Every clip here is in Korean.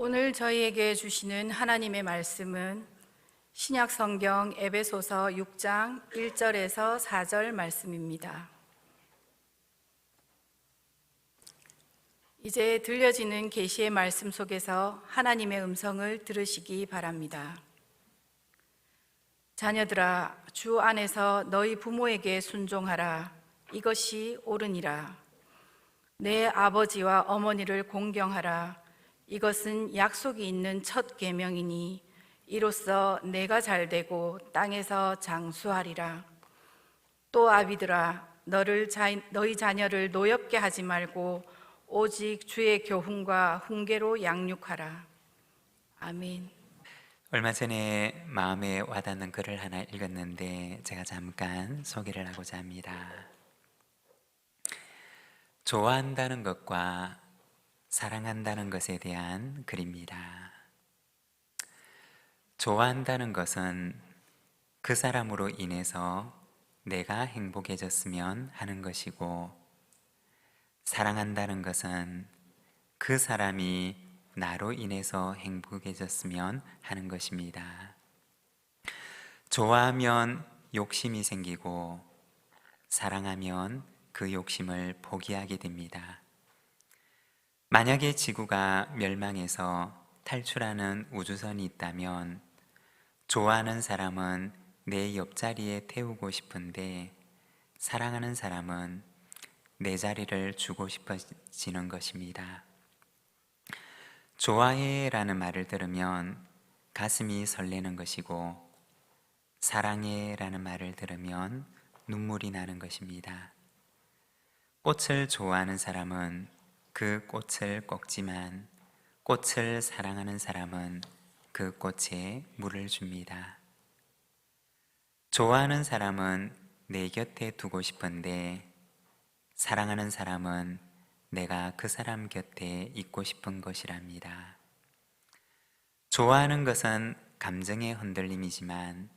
오늘 저희에게 주시는 하나님의 말씀은 신약 성경 에베소서 6장 1절에서 4절 말씀입니다. 이제 들려지는 계시의 말씀 속에서 하나님의 음성을 들으시기 바랍니다. 자녀들아, 주 안에서 너희 부모에게 순종하라. 이것이 옳으니라. 내 아버지와 어머니를 공경하라. 이것은 약속이 있는 첫 계명이니 이로써 내가 잘되고 땅에서 장수하리라. 또 아비들아, 너희 자녀를 노엽게 하지 말고 오직 주의 교훈과 훈계로 양육하라. 아멘. 얼마 전에 마음에 와닿는 글을 하나 읽었는데 제가 잠깐 소개를 하고자 합니다. 좋아한다는 것과 사랑한다는 것에 대한 글입니다. 좋아한다는 것은 그 사람으로 인해서 내가 행복해졌으면 하는 것이고, 사랑한다는 것은 그 사람이 나로 인해서 행복해졌으면 하는 것입니다. 좋아하면 욕심이 생기고, 사랑하면 그 욕심을 포기하게 됩니다. 만약에 지구가 멸망해서 탈출하는 우주선이 있다면 좋아하는 사람은 내 옆자리에 태우고 싶은데, 사랑하는 사람은 내 자리를 주고 싶어지는 것입니다. 좋아해라는 말을 들으면 가슴이 설레는 것이고, 사랑해라는 말을 들으면 눈물이 나는 것입니다. 꽃을 좋아하는 사람은 그 꽃을 꺾지만, 꽃을 사랑하는 사람은 그 꽃에 물을 줍니다. 좋아하는 사람은 내 곁에 두고 싶은데, 사랑하는 사람은 내가 그 사람 곁에 있고 싶은 것이랍니다. 좋아하는 것은 감정의 흔들림이지만,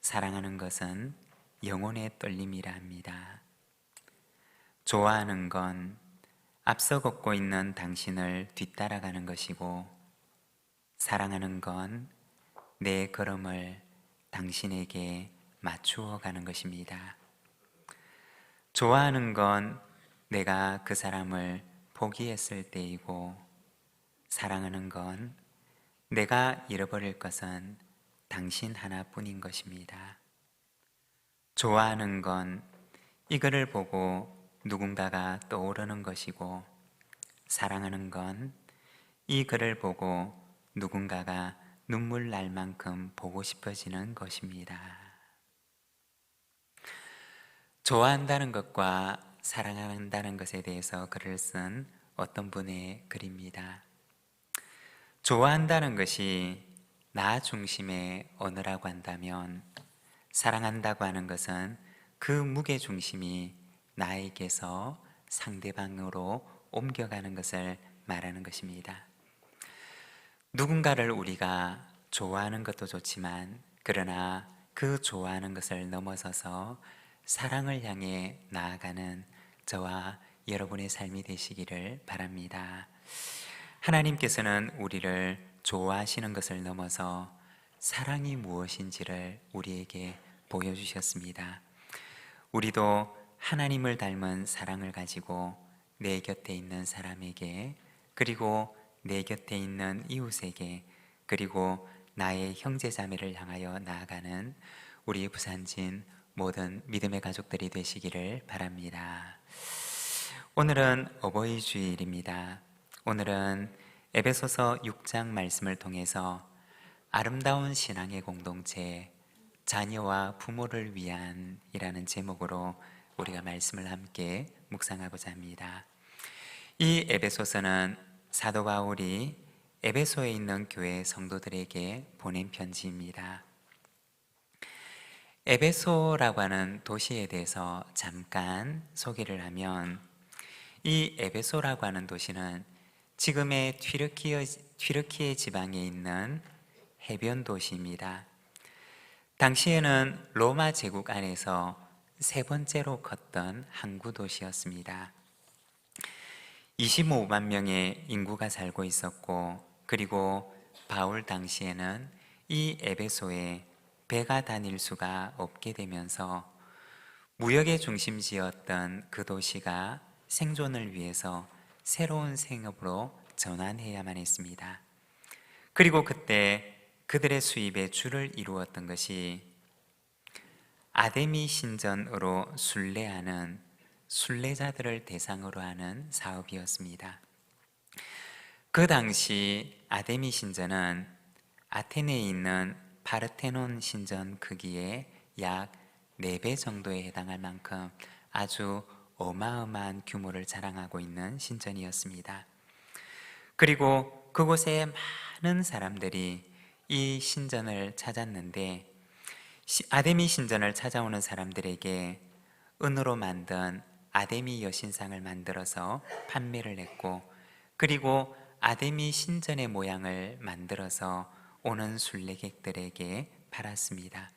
사랑하는 것은 영혼의 떨림이라 합니다. 좋아하는 건 앞서 걷고 있는 당신을 뒤따라가는 것이고, 사랑하는 건 내 걸음을 당신에게 맞추어 가는 것입니다. 좋아하는 건 내가 그 사람을 포기했을 때이고, 사랑하는 건 내가 잃어버릴 것은 당신 하나뿐인 것입니다. 좋아하는 건 이거를 보고 누군가가 떠오르는 것이고, 사랑하는 건 이 글을 보고 누군가가 눈물 날 만큼 보고 싶어지는 것입니다. 좋아한다는 것과 사랑한다는 것에 대해서 글을 쓴 어떤 분의 글입니다. 좋아한다는 것이 나 중심의 언어라고 한다면, 사랑한다고 하는 것은 그 무게 중심이 나에게서 상대방으로 옮겨가는 것을 말하는 것입니다. 누군가를 우리가 좋아하는 것도 좋지만, 그러나 그 좋아하는 것을 넘어서서 사랑을 향해 나아가는 저와 여러분의 삶이 되시기를 바랍니다. 하나님께서는 우리를 좋아하시는 것을 넘어서 사랑이 무엇인지를 우리에게 보여주셨습니다. 우리도 하나님을 닮은 사랑을 가지고 내 곁에 있는 사람에게, 그리고 내 곁에 있는 이웃에게, 그리고 나의 형제자매를 향하여 나아가는 우리 부산진 모든 믿음의 가족들이 되시기를 바랍니다. 오늘은 어버이 주일입니다. 오늘은 에베소서 6장 말씀을 통해서 아름다운 신앙의 공동체, 자녀와 부모를 위한 이라는 제목으로 우리가 말씀을 함께 묵상하고자 합니다. 이 에베소서는 사도 바울이 에베소에 있는 교회 성도들에게 보낸 편지입니다. 에베소라고 하는 도시에 대해서 잠깐 소개를 하면, 이 에베소라고 하는 도시는 지금의 튀르키예 지방에 있는 해변 도시입니다. 당시에는 로마 제국 안에서 세 번째로 컸던 항구 도시였습니다. 25만 명의 인구가 살고 있었고, 그리고 바울 당시에는 이 에베소에 배가 다닐 수가 없게 되면서 무역의 중심지였던 그 도시가 생존을 위해서 새로운 생업으로 전환해야만 했습니다. 그리고 그때 그들의 수입의 주를 이루었던 것이 아데미 신전으로 순례하는 순례자들을 대상으로 하는 사업이었습니다. 그 당시 아데미 신전은 아테네에 있는 파르테논 신전 크기의 약 4배 정도에 해당할 만큼 아주 어마어마한 규모를 자랑하고 있는 신전이었습니다. 그리고 그곳에 많은 사람들이 이 신전을 찾았는데 아데미 신전을 찾아오는 사람들에게 은으로 만든 아데미 여신상을 만들어서 판매를 했고, 그리고 아데미 신전의 모양을 만들어서 오는 순례객들에게 팔았습니다.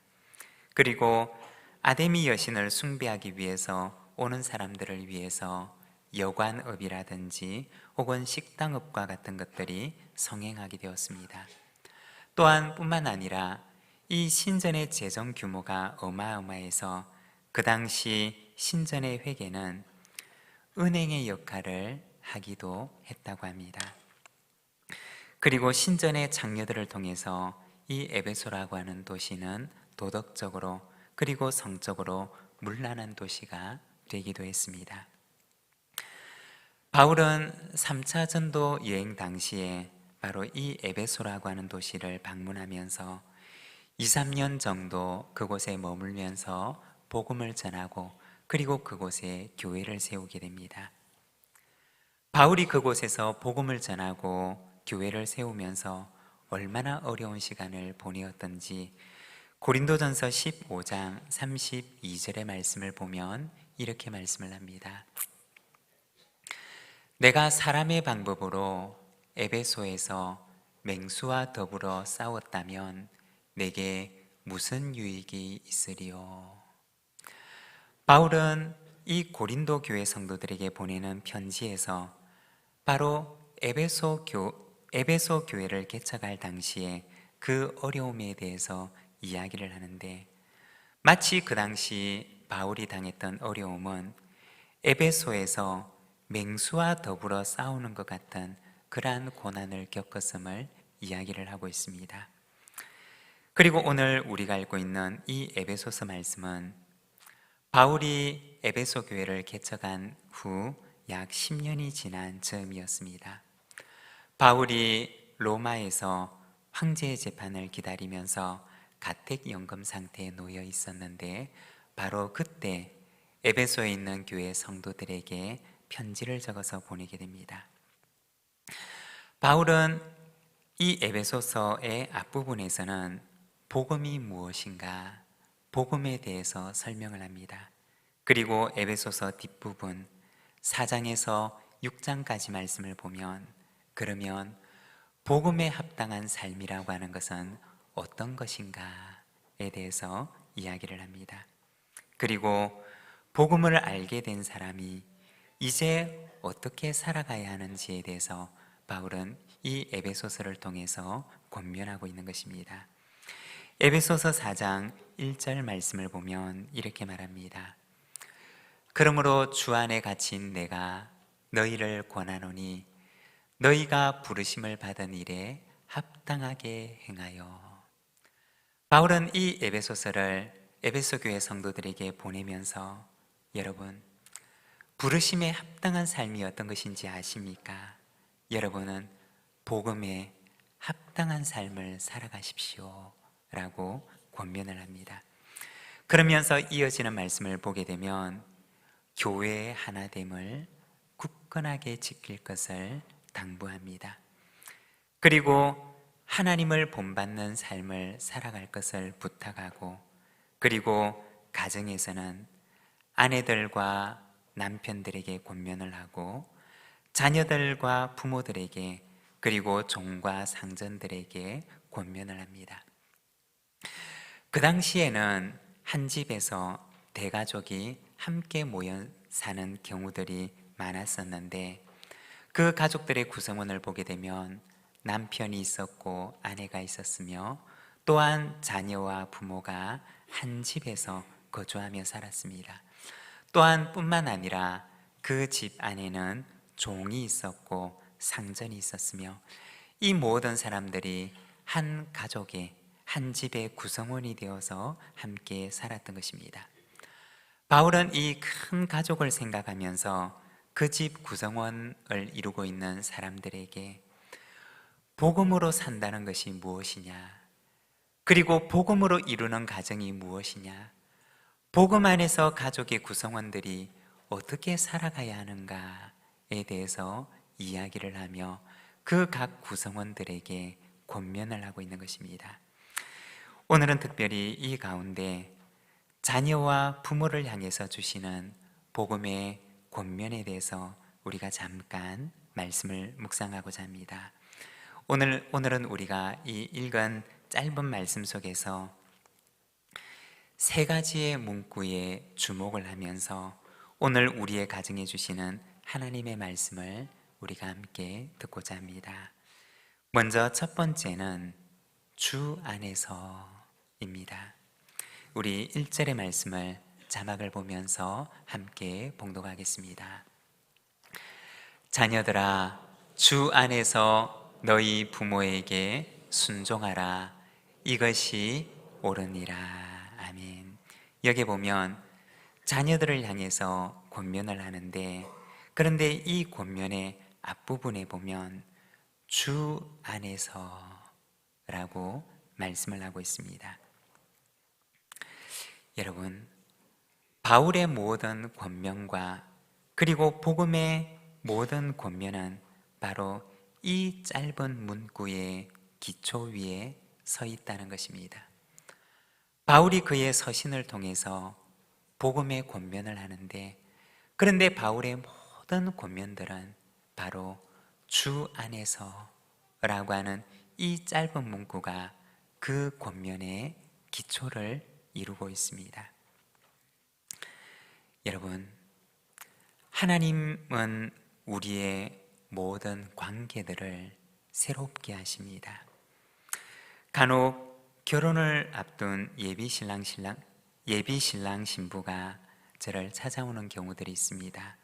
그리고 아데미 여신을 숭배하기 위해서 오는 사람들을 위해서 여관업이라든지 혹은 식당업과 같은 것들이 성행하게 되었습니다. 또한 뿐만 아니라 이 신전의 재정 규모가 어마어마해서 그 당시 신전의 회계는 은행의 역할을 하기도 했다고 합니다. 그리고 신전의 장려들을 통해서 이 에베소라고 하는 도시는 도덕적으로 그리고 성적으로 문란한 도시가 되기도 했습니다. 바울은 3차 전도 여행 당시에 바로 이 에베소라고 하는 도시를 방문하면서 2, 3년 정도 그곳에 머물면서 복음을 전하고 그리고 그곳에 교회를 세우게 됩니다. 바울이 그곳에서 복음을 전하고 교회를 세우면서 얼마나 어려운 시간을 보내었던지 고린도전서 15장 32절의 말씀을 보면 이렇게 말씀을 합니다. 내가 사람의 방법으로 에베소에서 맹수와 더불어 싸웠다면 내게 무슨 유익이 있으리요? 바울은 이 고린도 교회 성도들에게 보내는 편지에서 바로 에베소 교회를 개척할 당시에 그 어려움에 대해서 이야기를 하는데, 마치 그 당시 바울이 당했던 어려움은 에베소에서 맹수와 더불어 싸우는 것 같은 그러한 고난을 겪었음을 이야기를 하고 있습니다. 그리고 오늘 우리가 알고 있는 이 에베소서 말씀은 바울이 에베소 교회를 개척한 후 약 10년이 지난 즈음이었습니다. 바울이 로마에서 황제의 재판을 기다리면서 가택연금 상태에 놓여 있었는데, 바로 그때 에베소에 있는 교회 성도들에게 편지를 적어서 보내게 됩니다. 바울은 이 에베소서의 앞부분에서는 복음이 무엇인가, 복음에 대해서 설명을 합니다. 그리고 에베소서 뒷부분 4장에서 6장까지 말씀을 보면, 그러면 복음에 합당한 삶이라고 하는 것은 어떤 것인가에 대해서 이야기를 합니다. 그리고 복음을 알게 된 사람이 이제 어떻게 살아가야 하는지에 대해서 바울은 이 에베소서를 통해서 권면하고 있는 것입니다. 에베소서 4장 1절 말씀을 보면 이렇게 말합니다. 그러므로 주 안에 갇힌 내가 너희를 권하노니 너희가 부르심을 받은 일에 합당하게 행하여. 바울은 이 에베소서를 에베소 교회 성도들에게 보내면서, 여러분, 부르심에 합당한 삶이 어떤 것인지 아십니까? 여러분은 복음에 합당한 삶을 살아가십시오 라고 권면을 합니다. 그러면서 이어지는 말씀을 보게 되면 교회의 하나됨을 굳건하게 지킬 것을 당부합니다. 그리고 하나님을 본받는 삶을 살아갈 것을 부탁하고, 그리고 가정에서는 아내들과 남편들에게 권면을 하고 자녀들과 부모들에게 그리고 종과 상전들에게 권면을 합니다. 그 당시에는 한 집에서 대가족이 함께 모여 사는 경우들이 많았었는데, 그 가족들의 구성원을 보게 되면 남편이 있었고 아내가 있었으며 또한 자녀와 부모가 한 집에서 거주하며 살았습니다. 또한 뿐만 아니라 그 집 안에는 종이 있었고 상전이 있었으며 이 모든 사람들이 한 가족의 한 집의 구성원이 되어서 함께 살았던 것입니다. 바울은 이 큰 가족을 생각하면서 그 집 구성원을 이루고 있는 사람들에게 복음으로 산다는 것이 무엇이냐, 그리고 복음으로 이루는 가정이 무엇이냐, 복음 안에서 가족의 구성원들이 어떻게 살아가야 하는가에 대해서 이야기를 하며 그 각 구성원들에게 권면을 하고 있는 것입니다. 오늘은 특별히 이 가운데 자녀와 부모를 향해서 주시는 복음의 권면에 대해서 우리가 잠깐 말씀을 묵상하고자 합니다. 오늘은 우리가 이 읽은 짧은 말씀 속에서 세 가지의 문구에 주목을 하면서 오늘 우리의 가정에 주시는 하나님의 말씀을 우리가 함께 듣고자 합니다. 먼저 첫 번째는 주 안에서입니다. 우리 1절의 말씀을 자막을 보면서 함께 봉독하겠습니다. 자녀들아, 주 안에서 너희 부모에게 순종하라. 이것이 옳으니라. 아멘. 여기 보면 자녀들을 향해서 권면을 하는데, 그런데 이 권면의 앞부분에 보면 주 안에서 라고 말씀을 하고 있습니다. 여러분, 바울의 모든 권면과 그리고 복음의 모든 권면은 바로 이 짧은 문구의 기초 위에 서 있다는 것입니다. 바울이 그의 서신을 통해서 복음의 권면을 하는데, 그런데 바울의 모든 권면들은 바로 주 안에서 라고 하는 이 짧은 문구가 그 권면의 기초를 이루고 있습니다. 여러분, 하나님은 우리의 모든 관계들을 새롭게 하십니다. 간혹 결혼을 앞둔 예비신랑 신부가 저를 찾아오는 경우들이 있습니다.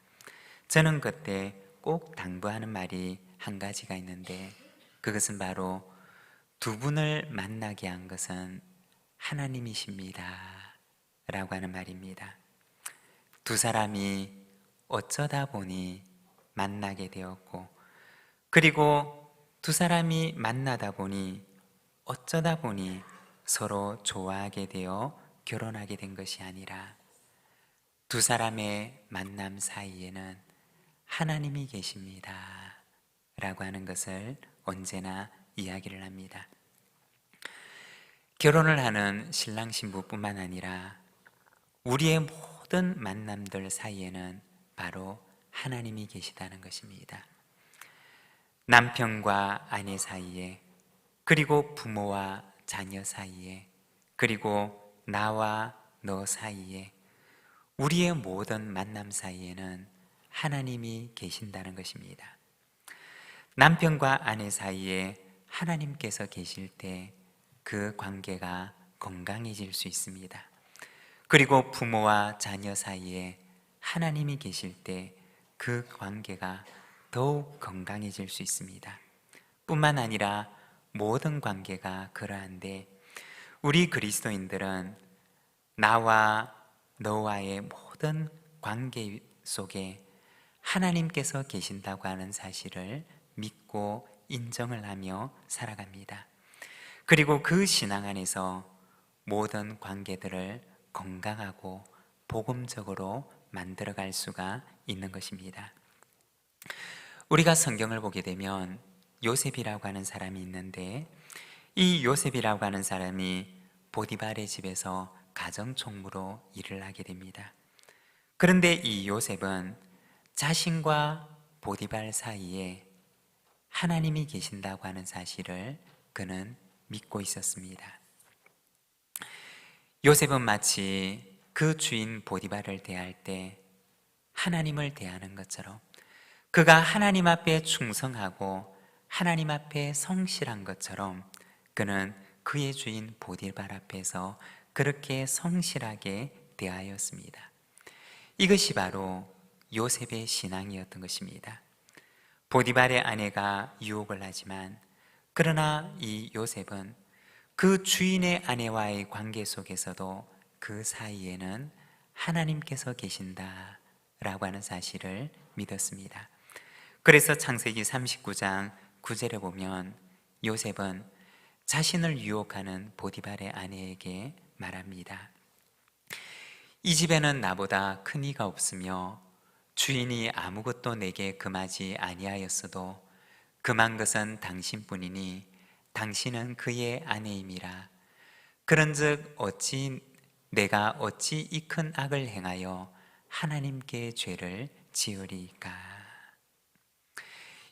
저는 그때 꼭 당부하는 말이 한 가지가 있는데, 그것은 바로 두 분을 만나게 한 것은 하나님이십니다 라고 하는 말입니다. 두 사람이 어쩌다 보니 만나게 되었고, 그리고 두 사람이 만나다 보니 어쩌다 보니 서로 좋아하게 되어 결혼하게 된 것이 아니라 두 사람의 만남 사이에는 하나님이 계십니다 라고 하는 것을 언제나 이야기를 합니다. 결혼을 하는 신랑 신부뿐만 아니라 우리의 모든 만남들 사이에는 바로 하나님이 계시다는 것입니다. 남편과 아내 사이에, 그리고 부모와 자녀 사이에, 그리고 나와 너 사이에, 우리의 모든 만남 사이에는 하나님이 계신다는 것입니다. 남편과 아내 사이에 하나님께서 계실 때 그 관계가 건강해질 수 있습니다. 그리고 부모와 자녀 사이에 하나님이 계실 때 그 관계가 더욱 건강해질 수 있습니다. 뿐만 아니라 모든 관계가 그러한데, 우리 그리스도인들은 나와 너와의 모든 관계 속에 하나님께서 계신다고 하는 사실을 믿고 인정을 하며 살아갑니다. 그리고 그 신앙 안에서 모든 관계들을 건강하고 복음적으로 만들어갈 수가 있는 것입니다. 우리가 성경을 보게 되면 요셉이라고 하는 사람이 있는데, 이 요셉이라고 하는 사람이 보디발의 집에서 가정총무로 일을 하게 됩니다. 그런데 이 요셉은 자신과 보디발 사이에 하나님이 계신다고 하는 사실을 그는 믿고 있었습니다. 요셉은 마치 그 주인 보디발을 대할 때 하나님을 대하는 것처럼 그가 하나님 앞에 충성하고 하나님 앞에 성실한 것처럼 그는 그의 주인 보디발 앞에서 그렇게 성실하게 대하였습니다. 이것이 바로 요셉의 신앙이었던 것입니다. 보디발의 아내가 유혹을 하지만 그러나 이 요셉은 그 주인의 아내와의 관계 속에서도 그 사이에는 하나님께서 계신다라고 하는 사실을 믿었습니다. 그래서 창세기 39장 9절에 보면 요셉은 자신을 유혹하는 보디발의 아내에게 말합니다. 이 집에는 나보다 큰 이가 없으며 주인이 아무것도 내게 금하지 아니하였어도 금한 것은 당신뿐이니 당신은 그의 아내임이라. 그런즉 내가 어찌 이 큰 악을 행하여 하나님께 죄를 지으리까.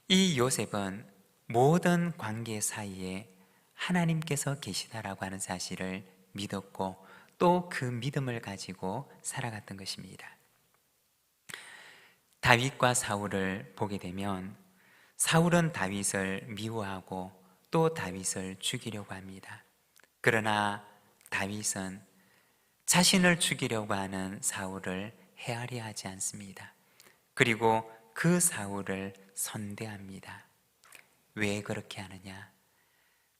이 요셉은 모든 관계 사이에 하나님께서 계시다라고 하는 사실을 믿었고 또 그 믿음을 가지고 살아갔던 것입니다. 다윗과 사울을 보게 되면 사울은 다윗을 미워하고 또 다윗을 죽이려고 합니다. 그러나 다윗은 자신을 죽이려고 하는 사울을 헤아려 하지 않습니다. 그리고 그 사울을 선대합니다. 왜 그렇게 하느냐?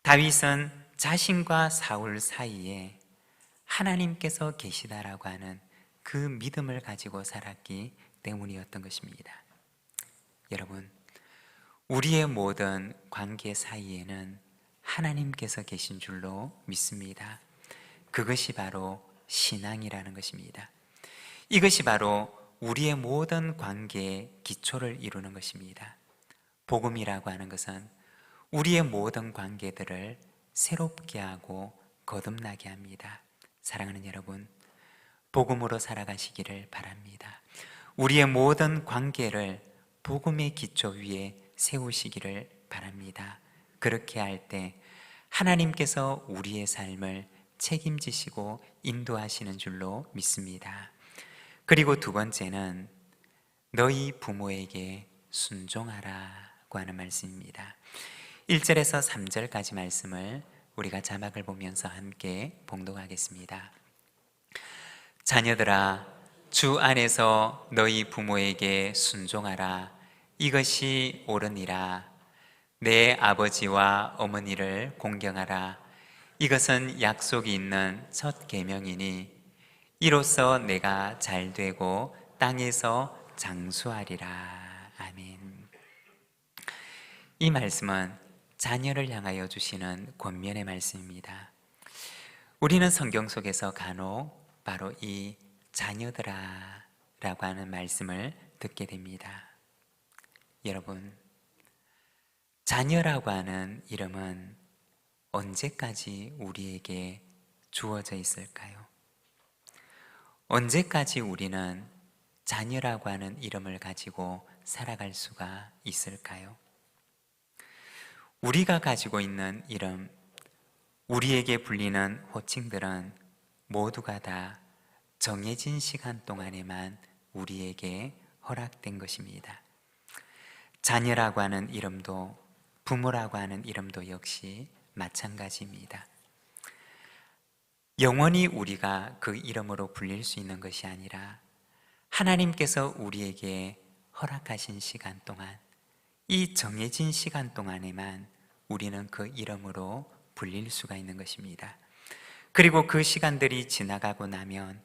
다윗은 자신과 사울 사이에 하나님께서 계시다라고 하는 그 믿음을 가지고 살았기 때문이었던 것입니다. 여러분, 우리의 모든 관계 사이에는 하나님께서 계신 줄로 믿습니다. 그것이 바로 신앙이라는 것입니다. 이것이 바로 우리의 모든 관계의 기초를 이루는 것입니다. 복음이라고 하는 것은 우리의 모든 관계들을 새롭게 하고 거듭나게 합니다. 사랑하는 여러분, 복음으로 살아가시기를 바랍니다. 우리의 모든 관계를 복음의 기초 위에 세우시기를 바랍니다. 그렇게 할 때 하나님께서 우리의 삶을 책임지시고 인도하시는 줄로 믿습니다. 그리고 두 번째는 너희 부모에게 순종하라고 하는 말씀입니다. 1절에서 3절까지 말씀을 우리가 자막을 보면서 함께 봉독하겠습니다. 자녀들아, 주 안에서 너희 부모에게 순종하라. 이것이 옳으니라. 내 아버지와 어머니를 공경하라. 이것은 약속이 있는 첫 계명이니 이로써 내가 잘되고 땅에서 장수하리라. 아멘. 이 말씀은 자녀를 향하여 주시는 권면의 말씀입니다. 우리는 성경 속에서 간혹 바로 이 자녀들아 라고 하는 말씀을 듣게 됩니다. 여러분, 자녀라고 하는 이름은 언제까지 우리에게 주어져 있을까요? 언제까지 우리는 자녀라고 하는 이름을 가지고 살아갈 수가 있을까요? 우리가 가지고 있는 이름, 우리에게 불리는 호칭들은 모두가 다 정해진 시간 동안에만 우리에게 허락된 것입니다. 자녀라고 하는 이름도 부모라고 하는 이름도 역시 마찬가지입니다. 영원히 우리가 그 이름으로 불릴 수 있는 것이 아니라 하나님께서 우리에게 허락하신 시간 동안, 이 정해진 시간 동안에만 우리는 그 이름으로 불릴 수가 있는 것입니다. 그리고 그 시간들이 지나가고 나면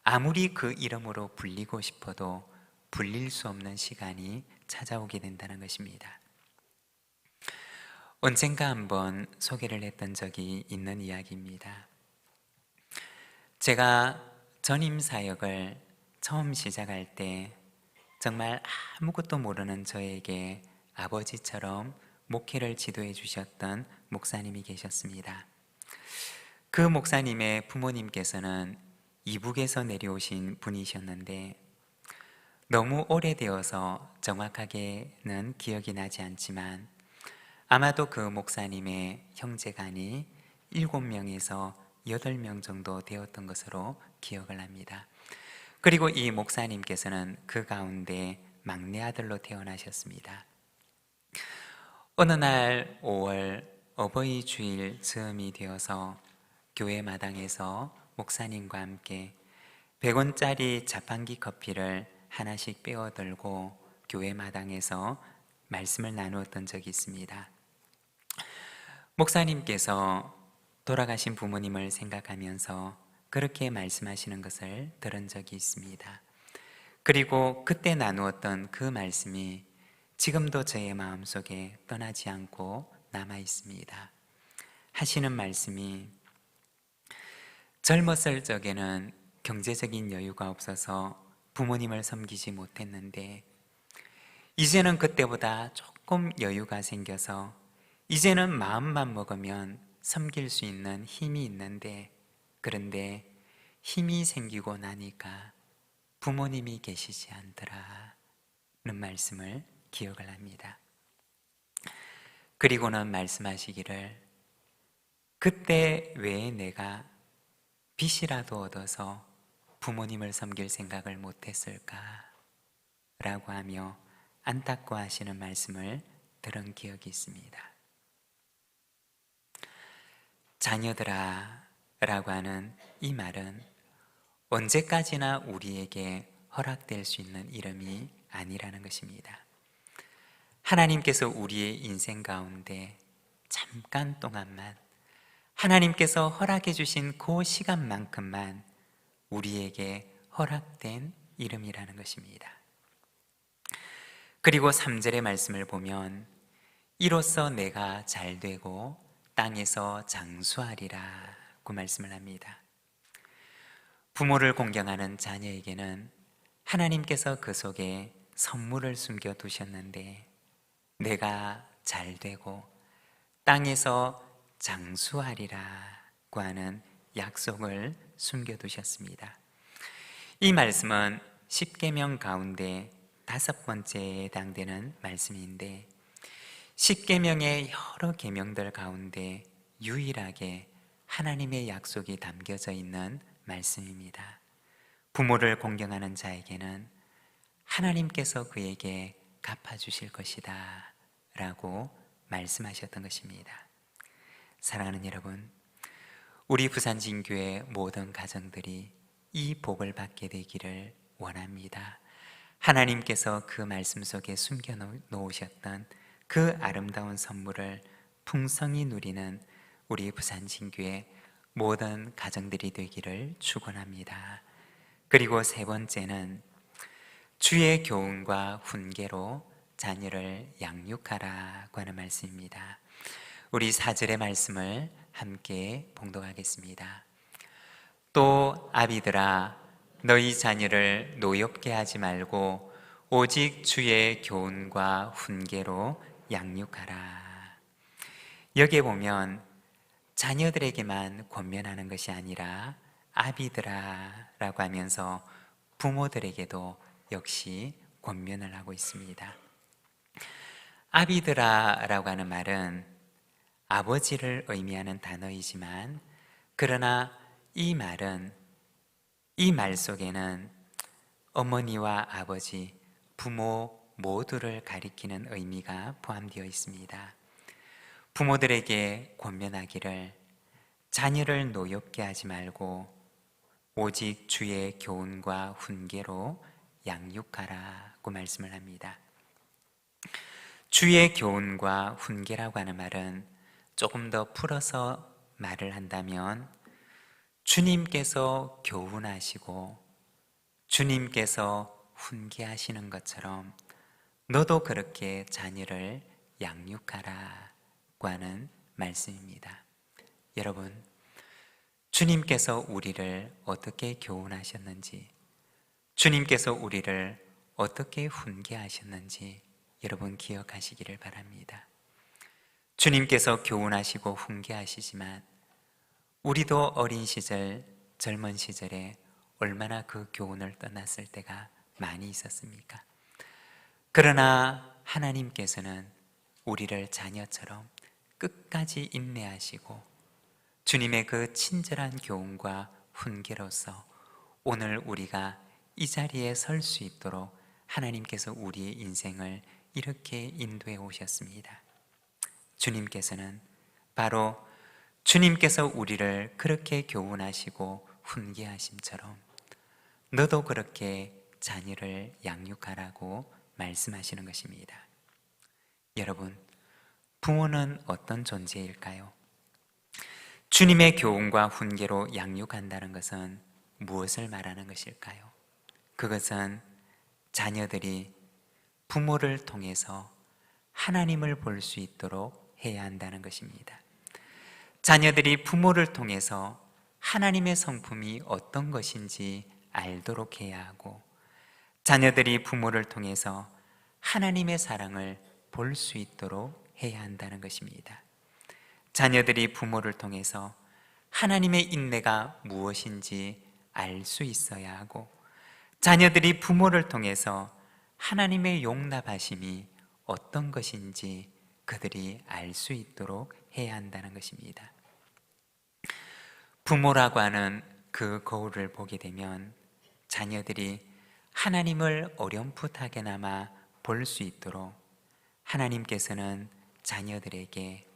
아무리 그 이름으로 불리고 싶어도 불릴 수 없는 시간이 찾아오게 된다는 것입니다. 언젠가 한번 소개를 했던 적이 있는 이야기입니다. 제가 전임 사역을 처음 시작할 때 정말 아무것도 모르는 저에게 아버지처럼 목회를 지도해 주셨던 목사님이 계셨습니다. 그 목사님의 부모님께서는 이북에서 내려오신 분이셨는데 너무 오래되어서 정확하게는 기억이 나지 않지만 아마도 그 목사님의 형제간이 7명에서 8명 정도 되었던 것으로 기억을 합니다. 그리고 이 목사님께서는 그 가운데 막내 아들로 태어나셨습니다. 어느 날 5월 어버이 주일 즈음이 되어서 교회 마당에서 목사님과 함께 100원짜리 자판기 커피를 하나씩 빼어들고 교회 마당에서 말씀을 나누었던 적이 있습니다. 목사님께서 돌아가신 부모님을 생각하면서 그렇게 말씀하시는 것을 들은 적이 있습니다. 그리고 그때 나누었던 그 말씀이 지금도 저의 마음속에 떠나지 않고 남아 있습니다. 하시는 말씀이 젊었을 적에는 경제적인 여유가 없어서 부모님을 섬기지 못했는데 이제는 그때보다 조금 여유가 생겨서 이제는 마음만 먹으면 섬길 수 있는 힘이 있는데 그런데 힘이 생기고 나니까 부모님이 계시지 않더라는 말씀을 기억을 합니다. 그리고는 말씀하시기를 그때 왜 내가 빚이라도 얻어서 부모님을 섬길 생각을 못했을까? 라고 하며 안타까워하시는 말씀을 들은 기억이 있습니다. 자녀들아 라고 하는 이 말은 언제까지나 우리에게 허락될 수 있는 이름이 아니라는 것입니다. 하나님께서 우리의 인생 가운데 잠깐 동안만 하나님께서 허락해 주신 그 시간만큼만 우리에게 허락된 이름이라는 것입니다. 그리고 3절의 말씀을 보면 이로써 내가 잘되고 땅에서 장수하리라고 말씀을 합니다. 부모를 공경하는 자녀에게는 하나님께서 그 속에 선물을 숨겨 두셨는데 내가 잘되고 땅에서 장수하리라고 하는 약속을 숨겨 두셨습니다. 이 말씀은 십계명 가운데 5번째에 해당되는 말씀인데 십계명의 여러 계명들 가운데 유일하게 하나님의 약속이 담겨져 있는 말씀입니다. 부모를 공경하는 자에게는 하나님께서 그에게 갚아주실 것이다 라고 말씀하셨던 것입니다. 사랑하는 여러분, 우리 부산진교회 모든 가정들이 이 복을 받게 되기를 원합니다. 하나님께서 그 말씀 속에 숨겨 놓으셨던 그 아름다운 선물을 풍성히 누리는 우리 부산진교회 모든 가정들이 되기를 축원합니다. 그리고 3번째는 주의 교훈과 훈계로 자녀를 양육하라고 하는 말씀입니다. 우리 4절의 말씀을 함께 봉독하겠습니다. 또 아비들아 너희 자녀를 노엽게 하지 말고 오직 주의 교훈과 훈계로 양육하라. 여기에 보면 자녀들에게만 권면하는 것이 아니라 아비들아 라고 하면서 부모들에게도 역시 권면을 하고 있습니다. 아비들아 라고 하는 말은 아버지를 의미하는 단어이지만 그러나 이 말은 이 말 속에는 어머니와 아버지, 부모 모두를 가리키는 의미가 포함되어 있습니다. 부모들에게 권면하기를 자녀를 노엽게 하지 말고 오직 주의 교훈과 훈계로 양육하라고 말씀을 합니다. 주의 교훈과 훈계라고 하는 말은 조금 더 풀어서 말을 한다면 주님께서 교훈하시고 주님께서 훈계하시는 것처럼 너도 그렇게 자녀를 양육하라고 하는 말씀입니다. 여러분, 주님께서 우리를 어떻게 교훈하셨는지, 주님께서 우리를 어떻게 훈계하셨는지 여러분 기억하시기를 바랍니다. 주님께서 교훈하시고 훈계하시지만 우리도 어린 시절, 젊은 시절에 얼마나 그 교훈을 떠났을 때가 많이 있었습니까? 그러나 하나님께서는 우리를 자녀처럼 끝까지 인내하시고 주님의 그 친절한 교훈과 훈계로서 오늘 우리가 이 자리에 설 수 있도록 하나님께서 우리의 인생을 이렇게 인도해 오셨습니다. 주님께서는 바로 주님께서 우리를 그렇게 교훈하시고 훈계하심처럼 너도 그렇게 자녀를 양육하라고 말씀하시는 것입니다. 여러분, 부모는 어떤 존재일까요? 주님의 교훈과 훈계로 양육한다는 것은 무엇을 말하는 것일까요? 그것은 자녀들이 부모를 통해서 하나님을 볼 수 있도록 해야 한다는 것입니다. 자녀들이 부모를 통해서 하나님의 성품이 어떤 것인지 알도록 해야 하고, 자녀들이 부모를 통해서 하나님의 사랑을 볼 수 있도록 해야 한다는 것입니다. 자녀들이 부모를 통해서 하나님의 인내가 무엇인지 알 수 있어야 하고, 자녀들이 부모를 통해서 하나님의 용납하심이 어떤 것인지 그들이 알 수 있도록 해야 한다는 것입니다. 부모라고 하는 그 거울을 보게 되면 자녀들이 하나님을 어렴풋하게나마 볼 수 있도록 하나님께서는 자녀들에게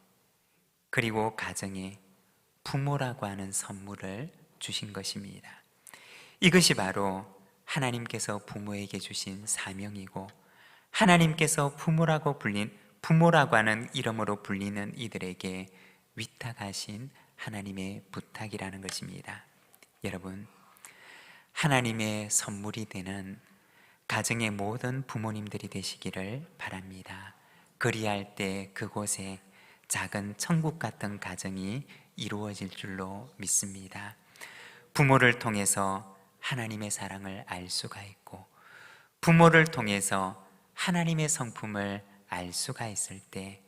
그리고 가정에 부모라고 하는 선물을 주신 것입니다. 이것이 바로 하나님께서 부모에게 주신 사명이고, 하나님께서 부모라고 하는 이름으로 불리는 이들에게 위탁하신 하나님의 부탁이라는 것입니다. 여러분, 하나님의 선물이 되는 가정의 모든 부모님들이 되시기를 바랍니다. 그리할 때 그곳에 작은 천국 같은 가정이 이루어질 줄로 믿습니다. 부모를 통해서 하나님의 사랑을 알 수가 있고, 부모를 통해서 하나님의 성품을 알 수가 있을 때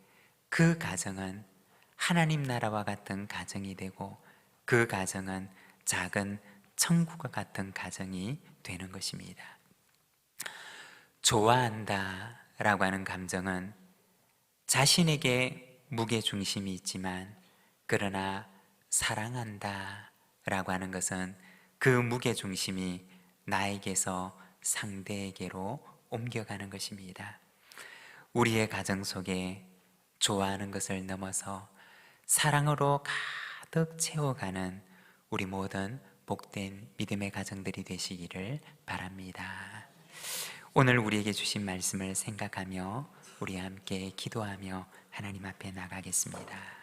그 가정은 하나님 나라와 같은 가정이 되고, 그 가정은 작은 천국과 같은 가정이 되는 것입니다. 좋아한다 라고 하는 감정은 자신에게 무게중심이 있지만, 그러나 사랑한다 라고 하는 것은 그 무게중심이 나에게서 상대에게로 옮겨가는 것입니다. 우리의 가정 속에 좋아하는 것을 넘어서 사랑으로 가득 채워가는 우리 모든 복된 믿음의 가정들이 되시기를 바랍니다. 오늘 우리에게 주신 말씀을 생각하며 우리 함께 기도하며 하나님 앞에 나가겠습니다.